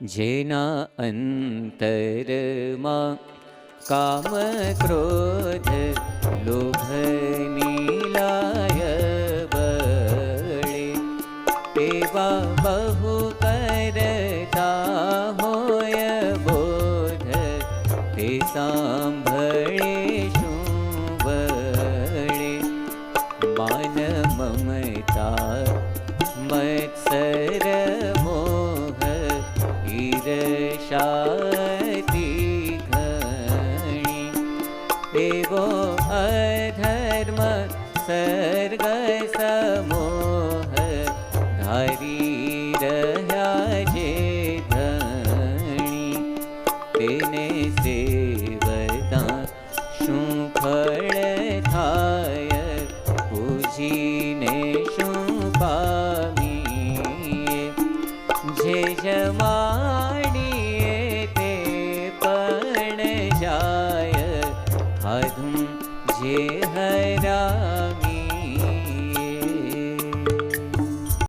જેના અંતરમાં કામ ક્રોધ લોભની લાય બળે, તેવા બહુ કરતા હોય બોધ, તે સાંભળે શું વળે. માન મમતા મત્સર મોહ ઈર્ષાતિ ઘણી, એવો અધર્મ સર્ગ સમોહ ધારી રહ્યા જે ધણી. તેને સેવતા શું ફળ થાય, પૂજીને શું પામીએ. જે જમાડીએ તે પણ જાય, ખાધું જે હરા